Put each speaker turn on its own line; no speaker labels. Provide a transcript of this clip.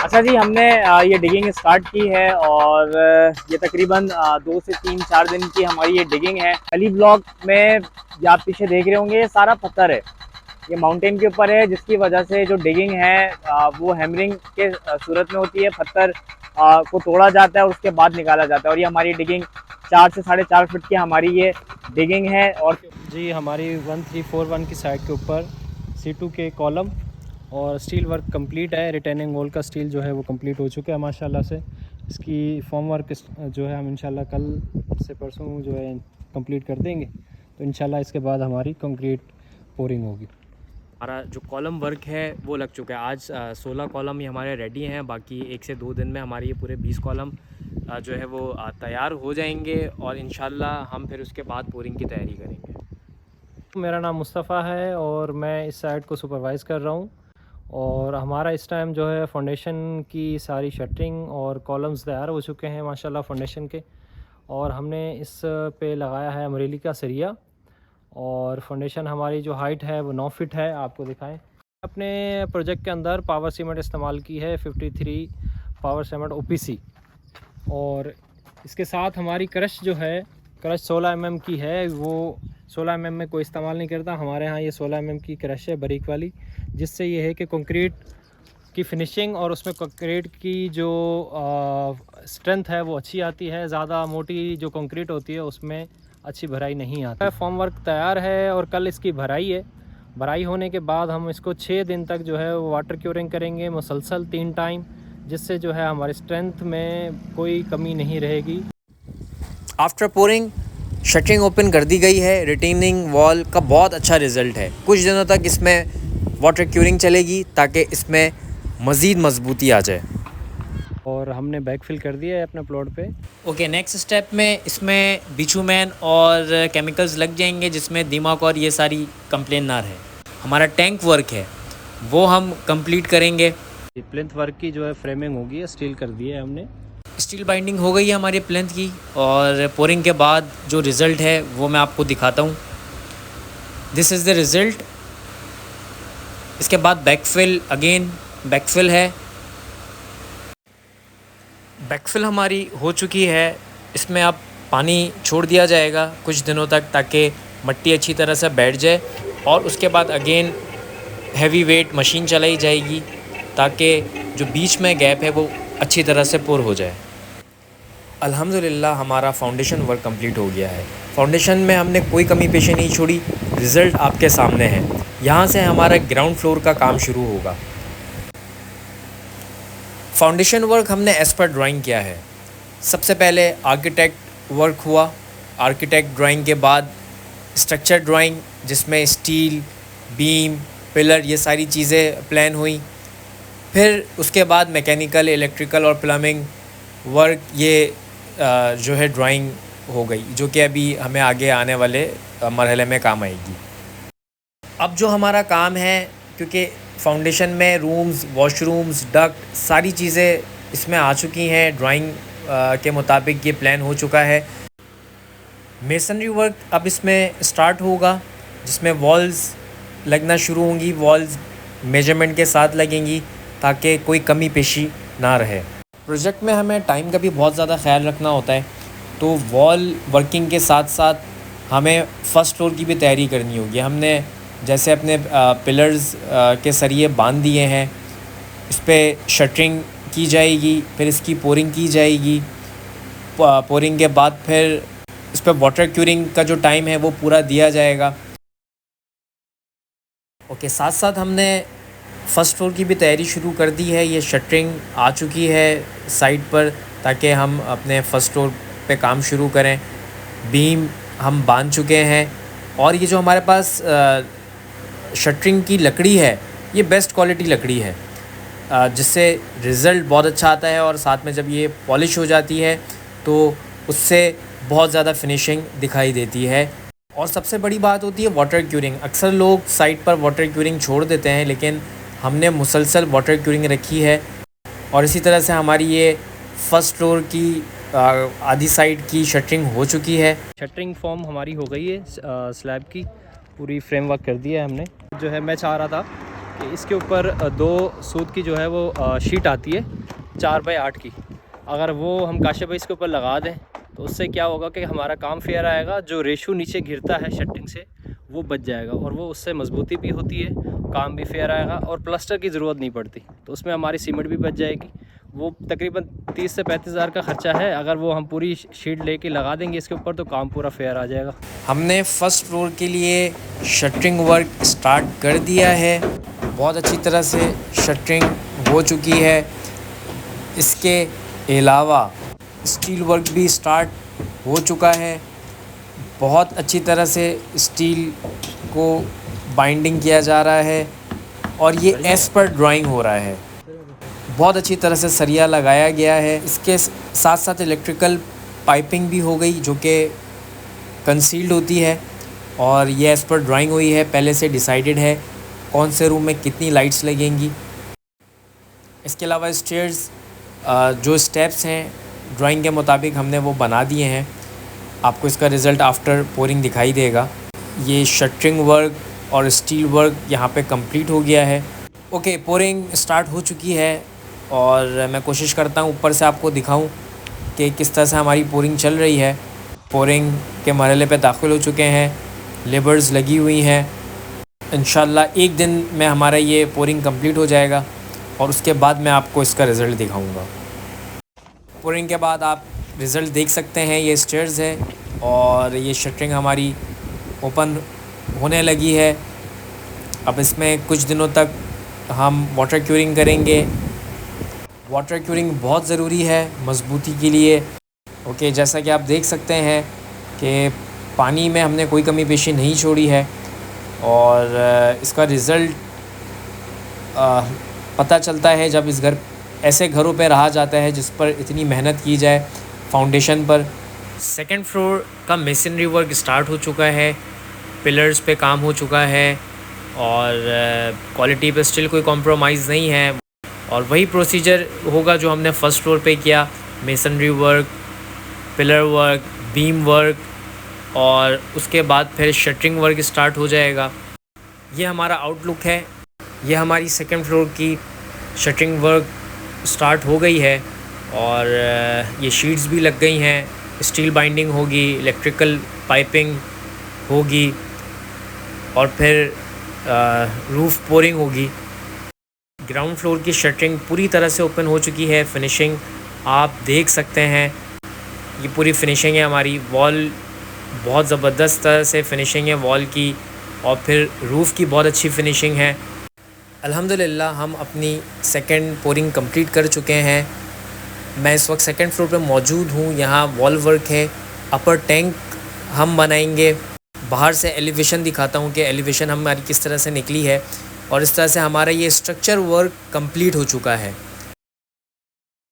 अच्छा जी, हमने ये डिगिंग स्टार्ट की है और ये तकरीबन 2 से 3 4 दिन की हमारी ये डिगिंग है। अली ब्लॉक में ये आप पीछे देख रहे होंगे, ये सारा पत्थर है। ये माउंटेन के ऊपर है, जिसकी वजह से जो डिगिंग है वो हैमरिंग के सूरत में होती है। पत्थर को तोड़ा जाता है और उसके बाद निकाला जाता है। और ये हमारी डिगिंग 4 से 4.5 फीट की हमारी ये डिगिंग है। और
जी हमारी 1341 की साइड के ऊपर C2 के कॉलम और स्टील वर्क कंप्लीट है। रिटेनिंग वॉल का स्टील जो है वो कंप्लीट हो चुका है माशाल्लाह से। इसकी फॉर्म वर्क जो है हम इंशाल्लाह कल से परसों जो है कंप्लीट कर देंगे, तो इंशाल्लाह इसके बाद हमारी कंक्रीट पोरिंग होगी।
हमारा जो कॉलम वर्क है वो लग चुका है। आज 16 कॉलम ही हमारे रेडी हैं। बाकी 1 से 2 दिन में हमारे ये पूरे 20 कॉलम जो है वो तैयार हो जाएंगे और इंशाल्लाह हम फिर उसके बाद पोरिंग की तैयारी करेंगे।
मेरा नाम मुस्तफ़ा है और मैं इस साइट को सुपरवाइज़ कर रहा हूँ। और हमारा इस टाइम जो है फाउंडेशन की सारी शटरिंग और कॉलम्स तैयार हो चुके हैं माशाल्लाह फाउंडेशन के। और हमने इस पे लगाया है अमरेली का सरिया और फाउंडेशन हमारी जो हाइट है वो 9 फीट है। आपको दिखाएं, अपने प्रोजेक्ट के अंदर पावर सीमेंट इस्तेमाल की है 53 पावर सीमेंट OPC। और इसके साथ हमारी क्रश जो है, क्रश 16 mm की है। वो 16 mm में कोई इस्तेमाल नहीं करता, हमारे यहाँ ये 16 mm की क्रश है बारीक वाली, जिससे ये है कि कंक्रीट की फिनिशिंग और उसमें कंक्रीट की जो स्ट्रेंथ है वो अच्छी आती है। ज़्यादा मोटी जो कंक्रीट होती है उसमें अच्छी भराई नहीं आती। फॉर्म वर्क तैयार है और कल इसकी भराई है। भराई होने के बाद हम इसको 6 दिन तक जो है वो वाटर क्योरिंग करेंगे मुसलसल 3 टाइम, जिससे जो है हमारी स्ट्रेंथ में कोई कमी नहीं रहेगी।
आफ्टर पोरिंग शटरिंग ओपन कर दी गई है। रिटेनिंग वॉल का बहुत अच्छा रिज़ल्ट है। कुछ दिनों तक इसमें वाटर क्यूरिंग चलेगी ताकि इसमें मज़ीद मजबूती आ जाए।
और हमने बैकफिल कर दिया है अपने प्लॉट पे।
ओके, नेक्स्ट स्टेप में इसमें बिचूमैन और केमिकल्स लग जाएंगे, जिसमें दिमाग और ये सारी कंप्लेन ना रहे। हमारा टैंक वर्क है वो हम कंप्लीट करेंगे।
प्लिंथ वर्क की जो है फ्रेमिंग होगी, स्टील कर दी है हमने।
स्टील बाइंडिंग हो गई है हमारी प्लिंथ की और पोरिंग के बाद जो रिज़ल्ट है वो मैं आपको दिखाता हूँ। This is the result. इसके बाद बैकफिल, अगेन बैकफिल है। बैकफिल हमारी हो चुकी है। इसमें अब पानी छोड़ दिया जाएगा कुछ दिनों तक ताकि मिट्टी अच्छी तरह से बैठ जाए और उसके बाद अगेन हैवी वेट मशीन चलाई जाएगी ताकि जो बीच में गैप है वो अच्छी तरह से पुर हो जाए। अल्हम्दुलिल्लाह हमारा फाउंडेशन वर्क कंप्लीट हो गया है। फाउंडेशन में हमने कोई कमी पेशी नहीं छोड़ी। रिज़ल्ट आपके सामने है। यहाँ से हमारा ग्राउंड फ्लोर का काम शुरू होगा। फाउंडेशन वर्क हमने एज़ पर ड्राइंग किया है। सबसे पहले आर्किटेक्ट वर्क हुआ। आर्किटेक्ट ड्राइंग के बाद स्ट्रक्चर ड्राइंग, जिसमें स्टील, बीम, पिलर ये सारी चीज़ें प्लान हुई। फिर उसके बाद मैकेनिकल, इलेक्ट्रिकल और प्लम्बिंग वर्क ये जो है ड्राइंग हो गई, जो कि अभी हमें आगे आने वाले मरहले में काम आएगी। अब जो हमारा काम है, क्योंकि फाउंडेशन में रूम्स, वॉशरूम्स, डक्ट सारी चीज़ें इसमें आ चुकी हैं। ड्राइंग के मुताबिक ये प्लान हो चुका है। मेसनरी वर्क अब इसमें स्टार्ट होगा, जिसमें वॉल्स लगना शुरू होंगी। वॉल्स मेजरमेंट के साथ लगेंगी ताकि कोई कमी पेशी ना रहे। प्रोजेक्ट में हमें टाइम का भी बहुत ज़्यादा ख्याल रखना होता है, तो वॉल वर्किंग के साथ साथ हमें फ़र्स्ट फ्लोर की भी तैयारी करनी होगी। हमने जैसे अपने पिलर्स के सरिये बांध दिए हैं, इस पर शटरिंग की जाएगी, फिर इसकी पोरिंग की जाएगी। पोरिंग के बाद फिर इस पर वाटर क्यूरिंग का जो टाइम है वो पूरा दिया जाएगा। ओके, साथ साथ हमने फ़र्स्ट फ्लोर की भी तैयारी शुरू कर दी है। ये शटरिंग आ चुकी है साइट पर ताकि हम अपने फ़र्स्ट फ्लोर पे काम शुरू करें। बीम हम बांध चुके हैं और ये जो हमारे पास शटरिंग की लकड़ी है ये बेस्ट क्वालिटी लकड़ी है, जिससे रिज़ल्ट बहुत अच्छा आता है। और साथ में जब ये पॉलिश हो जाती है तो उससे बहुत ज़्यादा फिनिशिंग दिखाई देती है। और सबसे बड़ी बात होती है वाटर क्यूरिंग। अक्सर लोग साइट पर वाटर क्यूरिंग छोड़ देते हैं, लेकिन हमने मुसलसल वाटर क्यूरिंग रखी है। और इसी तरह से हमारी ये फ़र्स्ट फ्लोर की आधी साइड की शटरिंग हो चुकी है।
शटरिंग फॉर्म हमारी हो गई है, स्लैब की पूरी फ्रेमवर्क कर दिया है हमने। जो है मैं चाह रहा था कि इसके ऊपर 2 सूत की जो है वो शीट आती है 4x8 की। अगर वो हम काशे भाई इसके ऊपर लगा दें तो उससे क्या होगा कि हमारा काम फेयर आएगा, जो रेशू नीचे गिरता है शटरिंग से वो बच जाएगा और वो उससे मजबूती भी होती है, काम भी फेयर आएगा और प्लास्टर की ज़रूरत नहीं पड़ती। तो उसमें हमारी सीमेंट भी बच जाएगी। वो तकरीबन 30 से 35 हज़ार का ख़र्चा है। अगर वो हम पूरी शीट लेके लगा देंगे इसके ऊपर तो काम पूरा फेयर आ जाएगा।
हमने फर्स्ट फ्लोर के लिए शटरिंग वर्क स्टार्ट कर दिया है। बहुत अच्छी तरह से शटरिंग हो चुकी है। इसके अलावा स्टील वर्क भी स्टार्ट हो चुका है। बहुत अच्छी तरह से स्टील को बाइंडिंग किया जा रहा है और ये एज़ पर ड्राइंग हो रहा है। बहुत अच्छी तरह से सरिया लगाया गया है। इसके साथ साथ इलेक्ट्रिकल पाइपिंग भी हो गई जो कि कंसील्ड होती है और ये एज़ पर ड्राइंग हुई है। पहले से डिसाइडेड है कौन से रूम में कितनी लाइट्स लगेंगी। इसके अलावा स्टेयर्स जो स्टेप्स हैं ड्राइंग के मुताबिक हमने वो बना दिए हैं। आपको इसका रिज़ल्ट आफ्टर पोरिंग दिखाई देगा। ये शटरिंग वर्क और स्टील वर्क यहाँ पे कंप्लीट हो गया है। ओके, पोरिंग स्टार्ट हो चुकी है और मैं कोशिश करता हूँ ऊपर से आपको दिखाऊं कि किस तरह से हमारी पोरिंग चल रही है। पोरिंग के मरहले पे दाखिल हो चुके हैं, लेबर्स लगी हुई हैं। इंशाल्लाह एक दिन में हमारा ये पोरिंग कंप्लीट हो जाएगा और उसके बाद मैं आपको इसका रिज़ल्ट दिखाऊंगा। पोरिंग के बाद आप रिज़ल्ट देख सकते हैं। ये स्टेयर्स है और ये शटरिंग हमारी ओपन होने लगी है। अब इसमें कुछ दिनों तक हम वाटर क्यूरिंग करेंगे। वाटर क्यूरिंग बहुत ज़रूरी है मज़बूती के लिए। ओके, जैसा कि आप देख सकते हैं कि पानी में हमने कोई कमी पेशी नहीं छोड़ी है और इसका रिज़ल्ट पता चलता है जब इस घर ऐसे घरों पे रहा जाता है जिस पर इतनी मेहनत की जाए फाउंडेशन पर। सेकंड फ्लोर का मेसनरी वर्क स्टार्ट हो चुका है, पिलर्स पे काम हो चुका है और क्वालिटी पे स्टिल कोई कॉम्प्रोमाइज़ नहीं है और वही प्रोसीजर होगा जो हमने फ़र्स्ट फ्लोर पे किया। Masonry work, pillar work, beam work और उसके बाद फिर शटरिंग वर्क स्टार्ट हो जाएगा। ये हमारा आउटलुक है। ये हमारी सेकंड फ्लोर की शटरिंग वर्क स्टार्ट हो गई है और ये शीट्स भी लग गई हैं। स्टील बाइंडिंग होगी, इलेक्ट्रिकल पाइपिंग होगी और फिर रूफ़ पोरिंग होगी। ग्राउंड फ्लोर की शटरिंग पूरी तरह से ओपन हो चुकी है। फिनिशिंग आप देख सकते हैं, ये पूरी फिनिशिंग है हमारी। वॉल बहुत ज़बरदस्त तरह से फिनिशिंग है वॉल की और फिर रूफ़ की बहुत अच्छी फिनिशिंग है। अल्हम्दुलिल्लाह हम अपनी सेकंड पोरिंग कंप्लीट कर चुके हैं। मैं इस वक्त सेकंड फ्लोर पे मौजूद हूँ। यहाँ वॉल वर्क है, अपर टैंक हम बनाएंगे। बाहर से एलिवेशन दिखाता हूँ कि एलिवेशन हमारी किस तरह से निकली है और इस तरह से हमारा ये स्ट्रक्चर वर्क कंप्लीट हो चुका है।